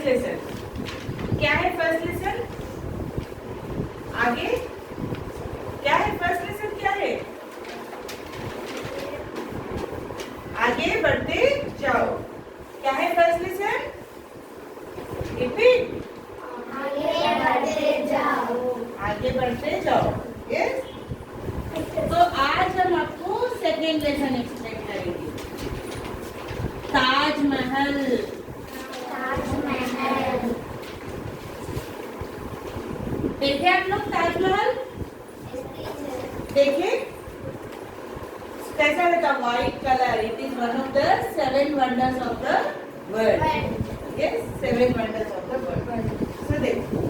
First lesson? क्या है first lesson? आगे क्या है फर्स्ट लेसन? क्या है? आगे बढ़ते जाओ। क्या है फर्स्ट लेसन? रिपीट। आगे बढ़ते जाओ। आगे बढ़ते जाओ। यस। तो आज हम आपको सेकेंड लेसन एक्सप्लेन करेंगे। ताजमहल। ताजमहल। देखे आप लोग ताजमहल? देखे कैसा रहता? White colour. It is one of the 7 wonders of the world. Yes, 7 wonders of the world. So देखो,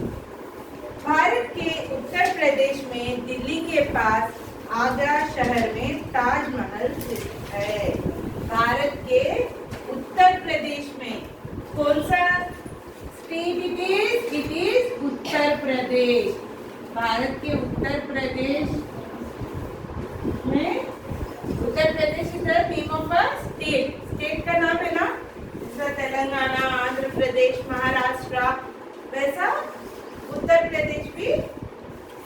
भारत के उत्तर प्रदेश में दिल्ली के पास आगरा शहर में ताजमहल स्थित है। भारत के उत्तर प्रदेश में कौन सा state it is? It is Uttar Pradesh. Bharat के उत्तर प्रदेश में, Uttar Pradesh is the name of a state. State का नाम है ना, जैसा तेलंगाना, आंध्र प्रदेश, महाराष्ट्र, वैसा उत्तर प्रदेश भी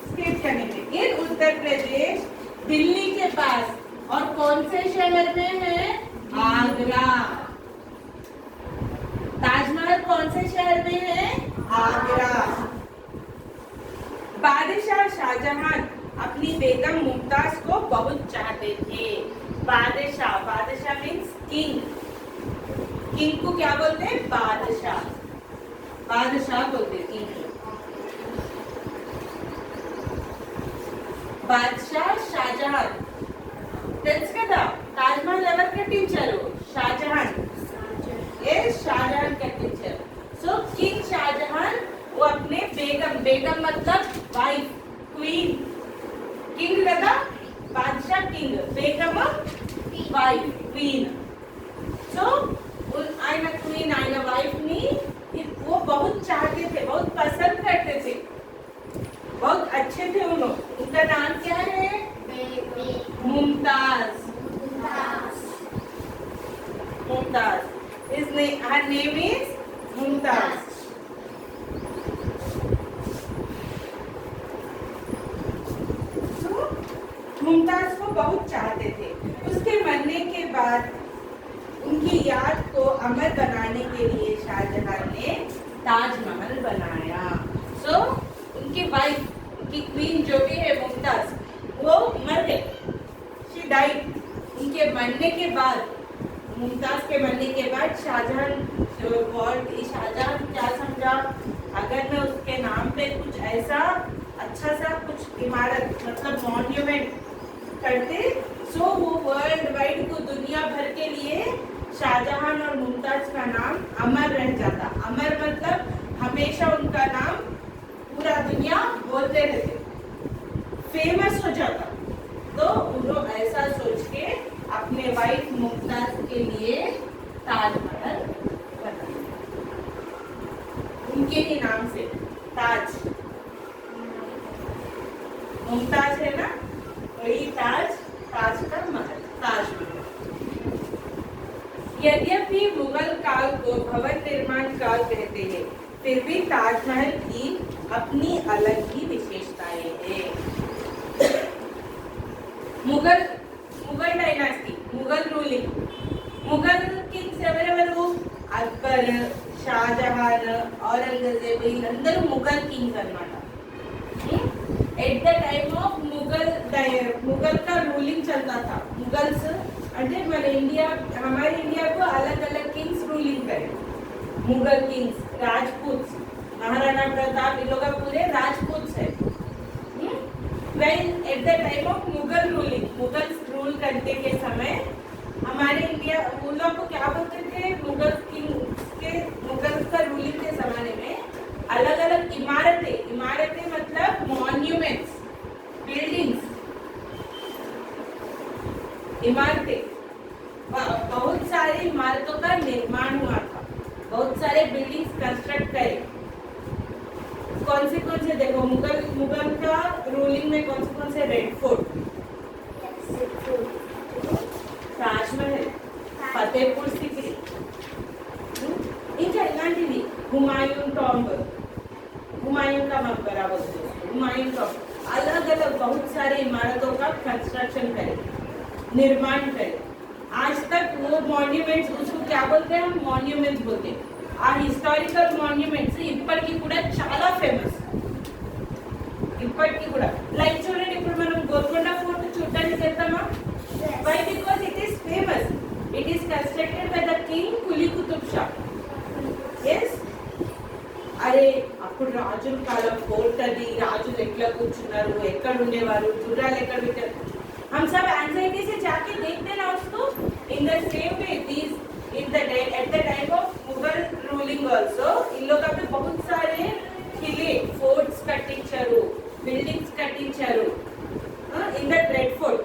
स्टेट का नेम है। इन उत्तर प्रदेश दिल्ली के पास और कौन से शहर में है? आगरा। ताजमहल कौन से शहर में है? आगरा। बादशाह शाहजहां अपनी बेगम मुमताज को बहुत चाहते थे। बादशाह, बादशाह मीन्स किंग। किंग को क्या बोलते हैं? बादशाह। बादशाह बोलते हैं किंग को। बादशाह शाहजहां తెలుసు కదా, ताजमहल ఎవరు కట్టించారు? शाहजहां। ये शाहजहां कट्टिंచారు। सो किंग शाहजहां वो अपने बेगम, बेगम मतलब वाइफ, क्वीन। किंग కదా, बादशाह किंग, बेगम वाइफ, क्वीन। सो ఆయన क्वीन, ఆయన वाइफ नी वो बहुत चाहते थे, बहुत पसंद करते थे, बहुत अच्छे थे उन लोग। उनका नाम क्या है? Mumtaz. Mumtaz. her name is Mumtaz. Mumtaz को बहुत चाहते थे। उसके मरने के बाद उनकी याद को अमर बनाने के लिए शाहजहां ने ताजमहल बनाया। सो उनकी वाइफ, उनकी क्वीन जो भी है मुमताज, वो मर गई, शी डाइड। उनके मरने के बाद, मुमताज के मरने के बाद शाहजहां क्या समझा, अगर मैं उसके नाम पे कुछ ऐसा अच्छा सा कुछ इमारत मतलब मॉन्यूमेंट करते, सो वो वर्ल्ड वाइड को दुनिया भर के लिए शाहजहां और मुमताज का नाम अमर रह जाता। अमर मतलब हमेशा उनका नाम पूरा दुनिया बोलते रहते, फेमस हो जाता। तो उन लोग ऐसा सोच के अपने वाइफ मुमताज के लिए ताजमहल बनाया, उनके ही नाम से ताज। मुमताज है ना, वही ताज, ताज का महल, ताजमहल। यद्यपि मुगल काल को भवन निर्माण काल कहते हैं, फिर भी ताजमहल की अपनी अलग ही विशेषताएं हैं। Mughal dynasty, Mughal ruling, Mughal Kings ఎవరెవరు? అక్బర్, షాజహాన్, ఔరంగజేబ్, వీళ్ళందరూ ముగల్ किंग्स అన్నమాట। Eight the time of Mughal का रूलिंग चलता था। मुगल्स అంటే మన इंडिया, हमारे इंडिया को अलग अलग किंग्स रूलिंग करे। मुगल किंग्स, राजपूत, महाराणा प्रताप, इन लोग पूरे राजपूत है। When at the time of Mughal ruling, Mughals rule करते के समय हमारे इंडिया, उन लोग को क्या बोलते थे? मुगल किंग्स के, मुगल का रूलिंग के जमाने में अलग अलग इमारतें, इमारतें मतलब मॉन्यूमेंट्स, बिल्डिंग्स, इमारतें, बहुत सारी इमारतों का निर्माण हुआ था, बहुत सारे बिल्डिंग्स कंस्ट्रक्ट करे। कौन से देखो, मुगल का रूलिंग में कौन से? रेड फोर्ट, ताजमहल, फतेहपुर सीकरी, ఇంకా ఇలాంటివి, హుమాయూన్ कंस्ट्रक्शन करे, निर्माण करे। आज तक वो मॉन्यूमेंट्स, उसको क्या बोलते हैं हम, मॉन्यूमेंट्स बोलते हैं। ఆ హిస్టారికల్ మాన్యుమెంట్స్ ఇప్పటికీ కూడా చాలా ఫేమస్, ఇప్పటికీ కూడా. లైక్ చూడండి, ఇప్పుడు మనం గోల్కొండ ఫోర్ట్ చూడడానికి వెళ్తామా? Why? Because it is famous. It is constructed by the king Quli Qutb Shah. Yes, అరే అప్పుడు రాజుల కాలం ఫోర్ట్ అది, రాజులు ఎట్లా కూర్చున్నారు, ఎక్కడ ఉండేవారు, గుర్రాలు ఎక్కడ పెట్టారు, हम सब एंजाइटी से जाके देखते ना उसको. In the same way these in the day at the time of Mughal ruling also इन लोग अपने बहुत सारे किले फोर्ट्स कट्टिंचाరు, बिल्डिंग्स कट्टिंचाరు. In the Red Fort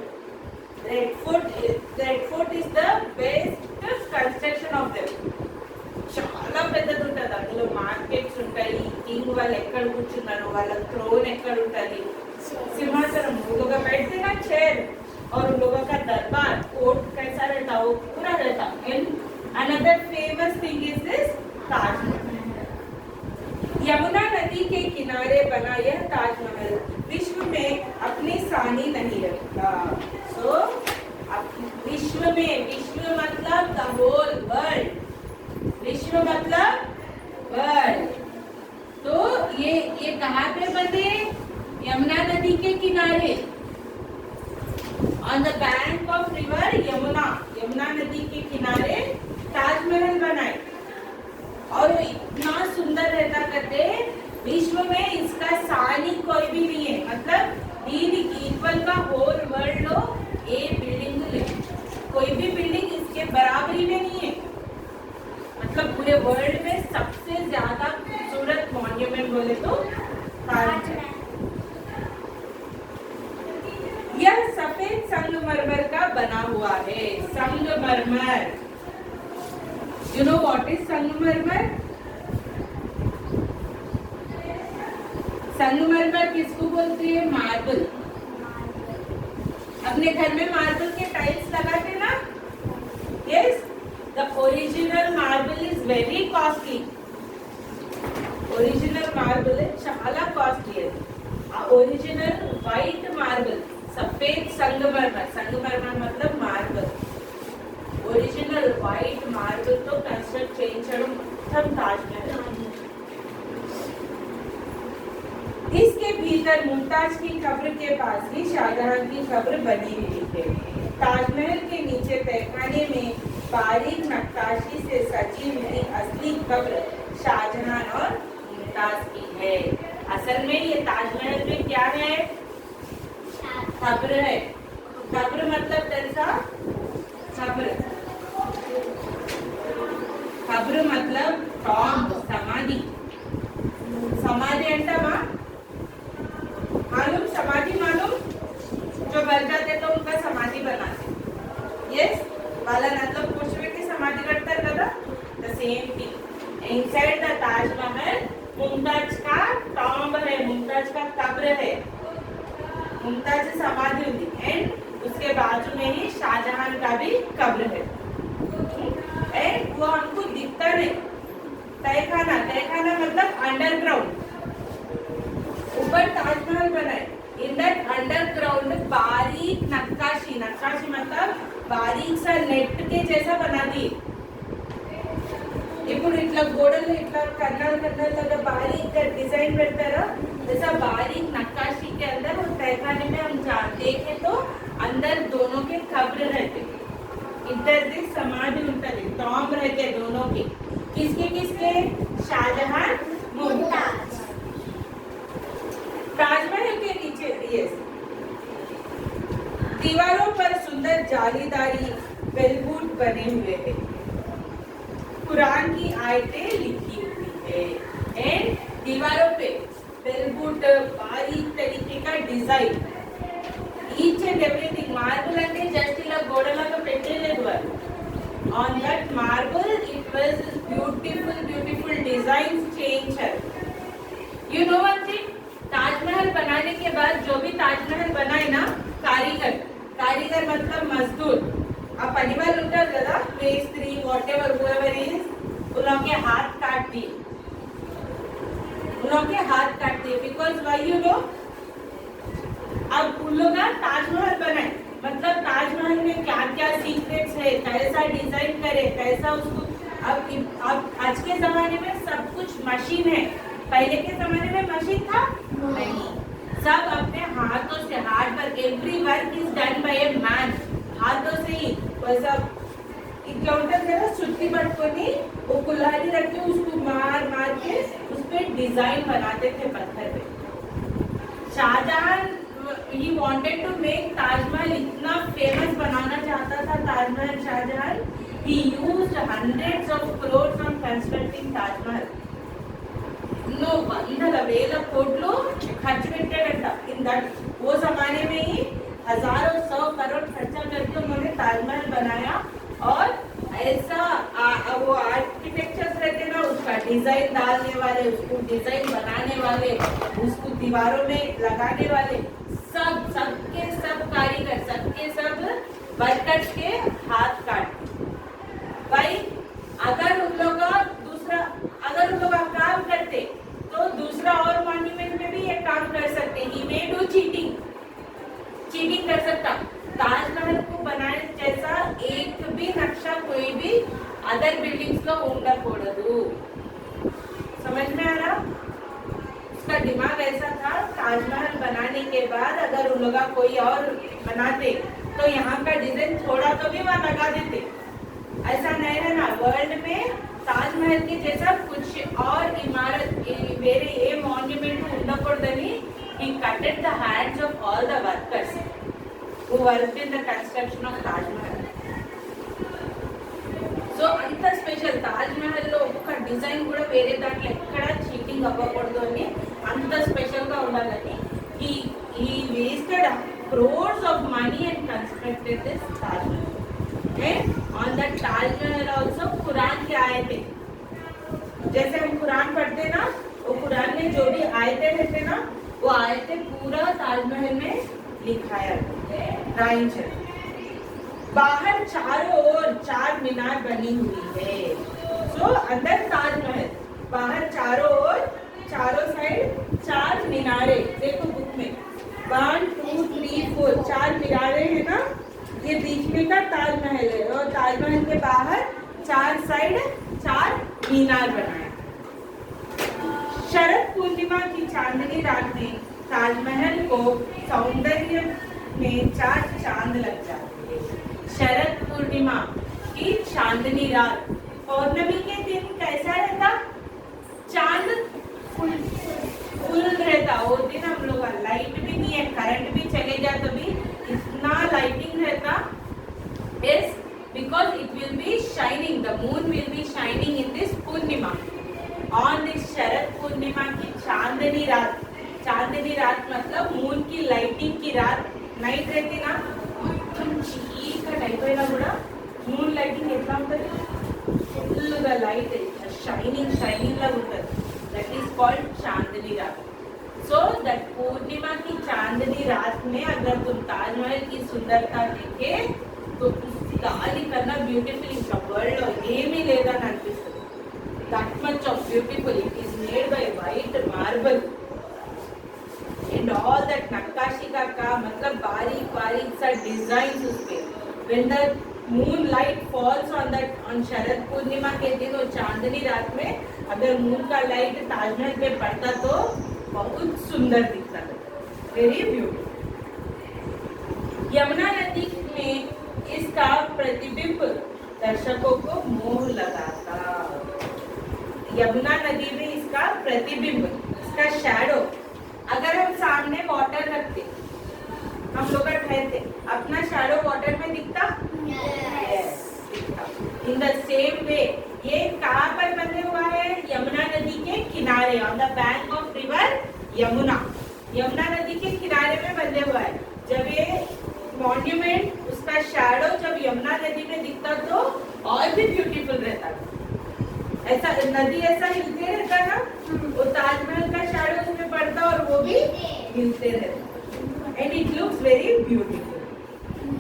is the best construction of them. చాలా పెద్దది ఉంటుంది, అందులో మార్కెట్స్ ఉంటాయి, కింగ్ వాళ్ళు ఎక్కడ కూర్చున్నారు, వాళ్ళ థ్రోన్ ఎక్కడ ఉంటుంది, सिंहासन लोगों का बैठते ना चेयर, और उन लोगों का दरबार कोर्ट कैसा रहता वो पूरा रहता. And another famous thing is this Taj Mahal. Yamuna नदी के किनारे बना यह ताजमहल विश्व में अपनी सानी नहीं रखता. सो विश्व में, विश्व मतलब द होल वर्ल्ड, विश्व मतलब वर्ल्ड. तो ये कहाँ पे बने? यमुना नदी के किनारे, on the bank of river Yamuna, Yamuna नदी के किनारे ताजमहल बनाए. और वो इतना सुंदर रहता करते, विश्व में इसका सानी कोई भी नहीं है. मतलब దీనికి ఈక్వల్ గా होल वर्ल्ड లో ఏ बिल्डिंग नहीं, कोई भी बिल्डिंग इसके बराबरी में नहीं है. मतलब पूरे वर्ल्ड में सबसे ज्यादा खूबसूरत मॉन्यूमेंट बोले तो ताजमहल. यह सफेद संगमरमर का बना हुआ है. संगमरमर, यू नो व्हाट इज संगमरमर? संगमरमर किसको बोलते हैं? मार्बल. अपने घर में मार्बल के टाइल्स लगाते ना? Yes, the original marble is very costly. Original marble చాలా కాస్ట్లీ. ओरिजिनल व्हाइट मार्बल, सफेद संगमरमर, संगमरमर मतलब मार्बल, ओरिजिनल व्हाइट मार्बल तो कंस्ट्रक्ट చేయించడం మొత్తం ताजमहल. इसके भीतर मुमताज की कब्र के पास ही शाहजहां की कब्र बनी हुई है. ताजमहल के नीचे तहखाने में बारीक नक्काशी से सजी हुई असली कब्र शाहजहां और मुमताज की है. असल में ये ताजमहल में क्या है? कब्र है. कब्र मतलब कैसा? कब्र, कब्र मतलब टॉम्ब, समाधि. समाधि अंटामा मालूम? समाधि मालूम? जो मर जाते तो उनका समाधि बनाते. यस, वाला मतलब पुष्प की समाधि करता కదా. The same thing inside the Taj Mahal Mumtaz का टॉम्ब है, मुमताज का कब्र है, मुमताज समाधि हुई. एंड उसके बाजू में ही शाहजहां का भी कब्र है. एंड वो हमको दिखता नहीं. तहखाना, तहखाना मतलब अंडरग्राउंड. ऊपर ताजमहल बनाए, इन दैट अंडरग्राउंड बारीक नक्काशी, नक्काशी मतलब बारीक सा नेट के जैसा बना दिए. ఇప్పుడు ఇట్లా గోడలు ఇట్లా కన్నాలు కన్నాలు बारीक डिजाइन పెడతారా, जैसा बारीक नक्काशी के अंदर और तहखाने में हम देखे तो अंदर दोनों के कब्र रहते, इधर भी समाधि उनकी टॉम्ब रहते दोनों के. किसके किसके? शाहजहां, मुमताज. ताजमहल के नीचे दीवारों पर सुंदर जालीदारी बेलबूट बने हुए हैं. कुरान की आयतें लिखी हुई है. एंड दीवारों पे बेलबूट बारीक तरीके का design, each and everything. Marble అంటే జస్ట్ ఇలా గోడలాగా పెట్టలేదు వాళ్ళు. On that marble it was beautiful beautiful design change है. You know one thing, Taj Mahal बनाने के बाद जो भी ताजमहल बनाए ना, कारीगर, कारीगर मतलब मजदूर, ఆ పని వాళ్ళు ఉంటారు కదా, మేస్త్రి వాట్ ఎవర్ హూఎవర్ इज, उन लोगों के हाथ काट दिए, उन लोगों के हाथ काट दिए. Because why? यू नो, अब उन लोग ताजमहल बनाए, मतलब ताजमहल में क्या क्या सीक्रेट्स है, कैसा डिजाइन करे, कैसा उसको। अब आज के जमाने में सब कुछ मशीन है, पहले के जमाने में मशीन था नहीं, सब अपने हाथों से, hard work, every work is done by a man, हाथों से ही। वैसा इतना ఉంటుంది కదా, सुत्ती पట్టుకొని वो कुल्हाड़ी रख के उसको मार मार के उस पे डिजाइन बनाते थे पत्थर पे। Shahjahan he wanted to make Taj Mahal, इतना फेमस बनाना चाहता था Taj Mahal Shahjahan, he used hundreds of crores on constructing Taj Mahal. ఎన్నో వందల వేల కోట్లు ఖర్చు పెట్టాడంట इन that, वो जमाने में ही हजारों 100 करोड़ खर्चा करके उन्होंने ताजमहल बनाया। और ऐसा वो आर्किटेक्चर्स रहते ना, उसका डिजाइन डालने वाले, उसको डिजाइन बनाने वाले, उसको दीवारों में लगाने वाले, सबके सब कारीगर, सबके सब वर्कर्स के हाथ काट भाई। अगर उन लोग काम करते तो दूसरा और मॉन्यूमेंट में भी ये काम कर सकते। ही मे डू चीटिंग कर सकता। ताजमहल को बनाने जैसा एक भी नक्शा कोई भी अदर बिल्डिंग्स का ఉండకూడదు। समझ में आ रहा? उसका दिमाग ऐसा था, ताजमहल बनाने के बाद अगर उन लोग कोई और बनाते तो यहाँ का डिजाइन थोड़ा तो भी वहाँ लगा देते। ऐसा नहीं है ना, वर्ल्ड में ताजमहल के जैसा कुछ और इमारत వేరే ఏ మాన్యుమెంట్ ఉండకూడదని he cutted the hands of all the workers who worked in the construction of Taj Mahal. So అంత స్పెషల్ తాజ్మహల్ లో ఒక్క డిజైన్ కూడా వేరే దాంట్లో ఎక్కడ చీటింగ్ అవ్వకూడదు అని, అంత స్పెషల్ గా ఉండాలని he wasted crores of money and constructed this Taj Mahal. And on that Taj Mahal also Quran के आयते, जैसे हम कुरान पढ़ते ना, वो कुरान में जो भी आयते रहते ना, वो आयते पूरा ताजमहल में लिखाया राइन है। बाहर चारों ओर 4 मीनार बनी हुई है। सो अंदर ताजमहल, बाहर चारों ओर, चारों साइड 4 मीनारे, देखो बुक में 1 2 3 4 4 मीनारे है ना, ये बीच में का ताजमहल है। और ताजमहल के बाहर 4 साइड 4 मीनार बनाए। शरद पूर्णिमा की चांदनी रात में ताजमहल को सौंदर्य में 4 चांद लग जाते हैं। शरद पूर्णिमा की चांदनी रात, पौर्णमी के दिन कैसा रहता? चांद फुल रहता। वो दिन हम लोग लाइट भी नहीं है, करंट भी चले जाए तो भी इतना लाइटिंग रहता। Yes, because it will be shining, the moon will be shining in this Purnima. On this Sharad Purnima की चांदनी रात, चांदनी रात मतलब मून की लाइटिंग की रात, नाइट रहती ना, చీకటి అయిపోయినా కూడా మూన్ లైటింగ్ ఎట్లా ఉంటుంది? ఫుల్గా లైట్ షైనింగ్ లా ఉంటుంది। దట్ ఈస్ कॉल्ड चांदनी रात। सो दैट पूर्णिमा की चांदनी रात में अगर तुम ताजमहल की सुंदरता देखे तो దానికన్నా బ్యూటిఫుల్ ఇంకా వరల్డ్ లో ఏమీ లేదని అనిపిస్తుంది। that much of beautiful, it is made by white marble and all that नक्काशी का काम, मतलब बारीक बारीक सा डिजाइन उस पे। when the moonlight falls on that, on Sharad Purnima के दिन और चांदनी रात में अगर मून का लाइट ताजमहल पे पड़ता तो बहुत सुंदर दिखता है, वेरी ब्यूटीफुल। यमुना नदी में इसका प्रतिबिंब दर्शकों को मोह लगाता। यमुना नदी में इसका प्रतिबिंब, इसका शैडो, अगर हम सामने वाटर रखते, हम लोग ठहरते, अपना शैडो वाटर में दिखता? Yes, दिखता। इन द सेम वे ये कहाँ पर बने हुआ है? यमुना नदी के किनारे, on the bank of river Yamuna, Yamuna नदी के किनारे में बने हुआ है। जब ये मॉन्यूमेंट, उसका शैडो जब यमुना नदी में दिखता तो और भी ब्यूटीफुल रहता। ऐसा नदी ऐसा हिलते रहता ना, वो ताजमहल का शैडो उसमें पड़ता और वो भी हिलते रहता, and it looks very beautiful.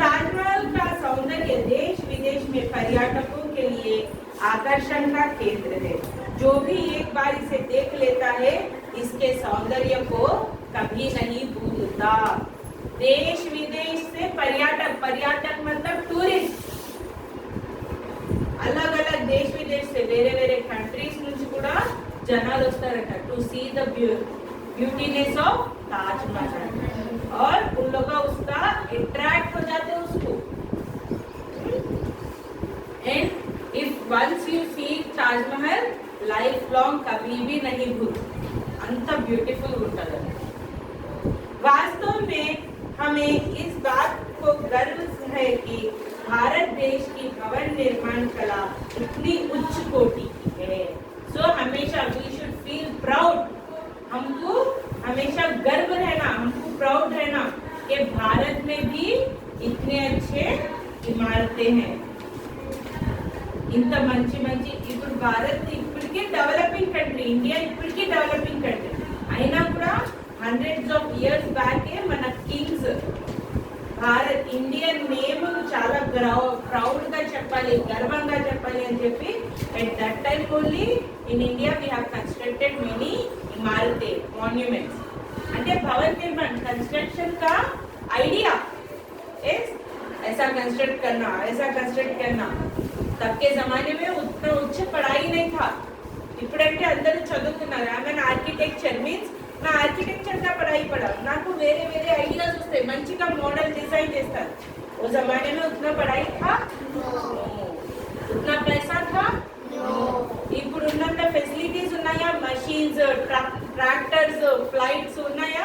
Taj Mahal का सौंदर्य देश विदेश में पर्यटकों के लिए आकर्षण का केंद्र है। जो भी एक बार इसे देख लेता है इसके सौंदर्य को कभी नहीं भूलता। देश विदेश से पर्यटक, पर्यटक मतलब टूरिस्ट, अलग अलग देश विदेश से వేరే వేరే కంట్రీస్ నుంచి కూడా జనాలు వస్తారట to see the beautiness of Taj Mahal और उन लोग उसका अट्रैक्ट हो जाते हैं उसको and if once you see Taj Mahal lifelong कभी भी नहीं भूल अंत ब्यूटीफुल होता है। वास्तव में हमें इस बात को गर्व है कि भारत देश की भवन निर्माण कला इतनी उच्च कोटि की है। सो हमेशा वी शुड फील प्राउड, हमको हमेशा गर्व रहना, हमको प्राउड रहना कि भारत में भी इतने अच्छे इमारतें हैं। इंत मंची मंची ఇప్పుడు భారత్ ఇప్పటికే డెవలపింగ్ కంట్రీ, ఇండియా ఇప్పటికే డెవలపింగ్ కంట్రీ అయినా కూడా హండ్రెడ్స్ ఆఫ్ ఇయర్స్ బ్యాకే మన కింగ్స్ భారత్ ఇండియన్ నేమ్ చాలా ప్రౌడ్ గా చెప్పాలి, గర్వంగా చెప్పాలి అని చెప్పి at that time only in India we have constructed many इमारतें, monuments। అంటే भवन निर्माण कंस्ट्रक्शन का आइडिया इस ऐसा कंस्ट्रक्ट करना, ऐसा कंस्ट्रक्ट करना। तब के जमाने में उतना उच्च पढ़ाई नहीं था, ఇప్పుడంటే అందరూ చదువుతున్నారు। ఆమె ఆర్కిటెక్చర్ మీన్స్ నా ఆర్కిటెక్చర్ का पढ़ाई पढ़ा, నాకు వేరే వేరే ఐడియాస్ వస్తాయి, మంచిగా మోడల్ డిజైన్ చేస్తారు। वो जमाने में उतना पढ़ाई था, उतना पैसा था, ఇప్పుడు ఉన్నంత ఫెసిలిటీస్ ఉన్నాయా, మషీన్స్, ట్రాక్టర్స్, ఫ్లైట్స్ ఉన్నాయా?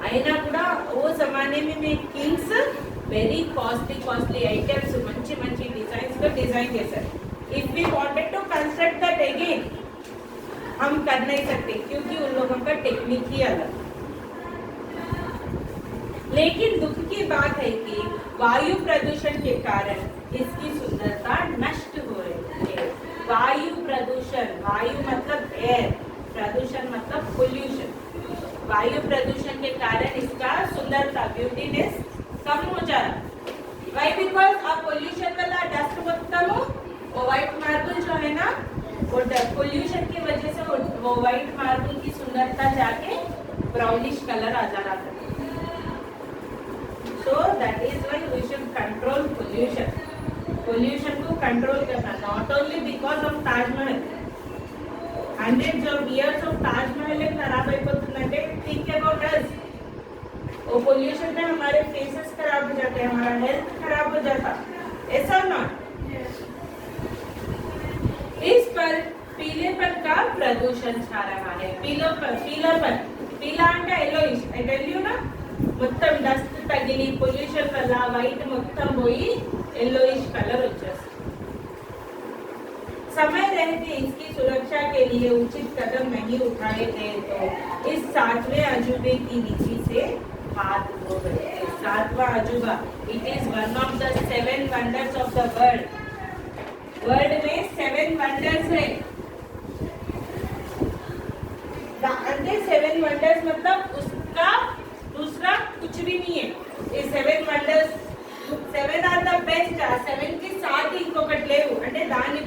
అయినా కూడా वो जमाने में किंग्स वेरी कॉस्टली ఐటమ్స్ మంచి మంచి డిజైన్స్ తో డిజైన్ చేశారు। If we wanted to construct that again हम कर नहीं सकते क्योंकि उन लोगों का टेक्निक ही अलग। लेकिन दुख की बात है कि वायु प्रदूषण के कारण इसकी सुंदरता नष्ट हो रही है। वायु प्रदूषण, वायु मतलब एयर, प्रदूषण मतलब पोल्यूशन। वायु प्रदूषण के कारण इसका सुंदरता, ब्यूटीनेस कम हो जा रहा। वाई बिकॉज आ पोल्यूशन वाला डस्ट మొత్తము वो व्हाइट मार्बल जो है ना, वो पोल्यूशन की वजह से वो व्हाइट मार्बल की सुंदरता जाके ब्राउनिश कलर आ जा रहा था। So that is why we should control pollution. Pollution को control करना, not only because of Taj Mahal. Hundreds of years of Taj Mahal खराब అయిపోతుందంటే think about us. वो pollution में हमारे faces खराब हो जाते हैं, हमारा health खराब हो जाता, ऐसा ना। इस पर पीलेपन का प्रदूषण छा रहा है। पीलापन, पीला అంటే yellowish, I tell you ना, మొత్తం డస్ట్ తగిలి పొల్యూషన్ వల్ల వైట్ మొత్తం పోయి yellowish कलर వచ్చేస్తుంది। समय रहते इसकी सुरक्षा के लिए उचित कदम नहीं उठाए गए तो इस 7वें अजूबे की नीति से हाथ धो गए। 7वां अजूबा, it is one of the 7 wonders of the world. World में 7 वंडर्स है। अंदर 7 वंडर्स मतलब उसका दूसरा कुछ भी नहीं है। ये 7 वंडर्स 7 आर द बेस्ट। 7 के साथ ఇంకొకటి లేవు అంటే దాని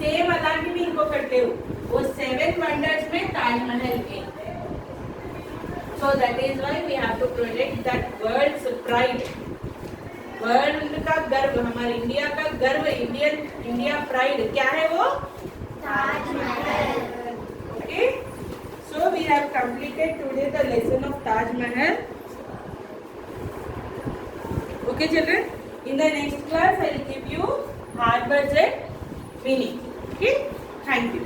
సేమ్ అలాంటివి ఇంకొకటి లేవు। वो 7 वंडर्स में ताजमहल है। So that is why we have to protect that world's pride, world का गर्व, हमारे इंडिया का गर्व, इंडिया प्राइड क्या है वो? Taj Mahal. Okay, so we have completed today the lesson of Taj Mahal. Okay children, in the next class I will give you hard words and meaning. Okay, thank you.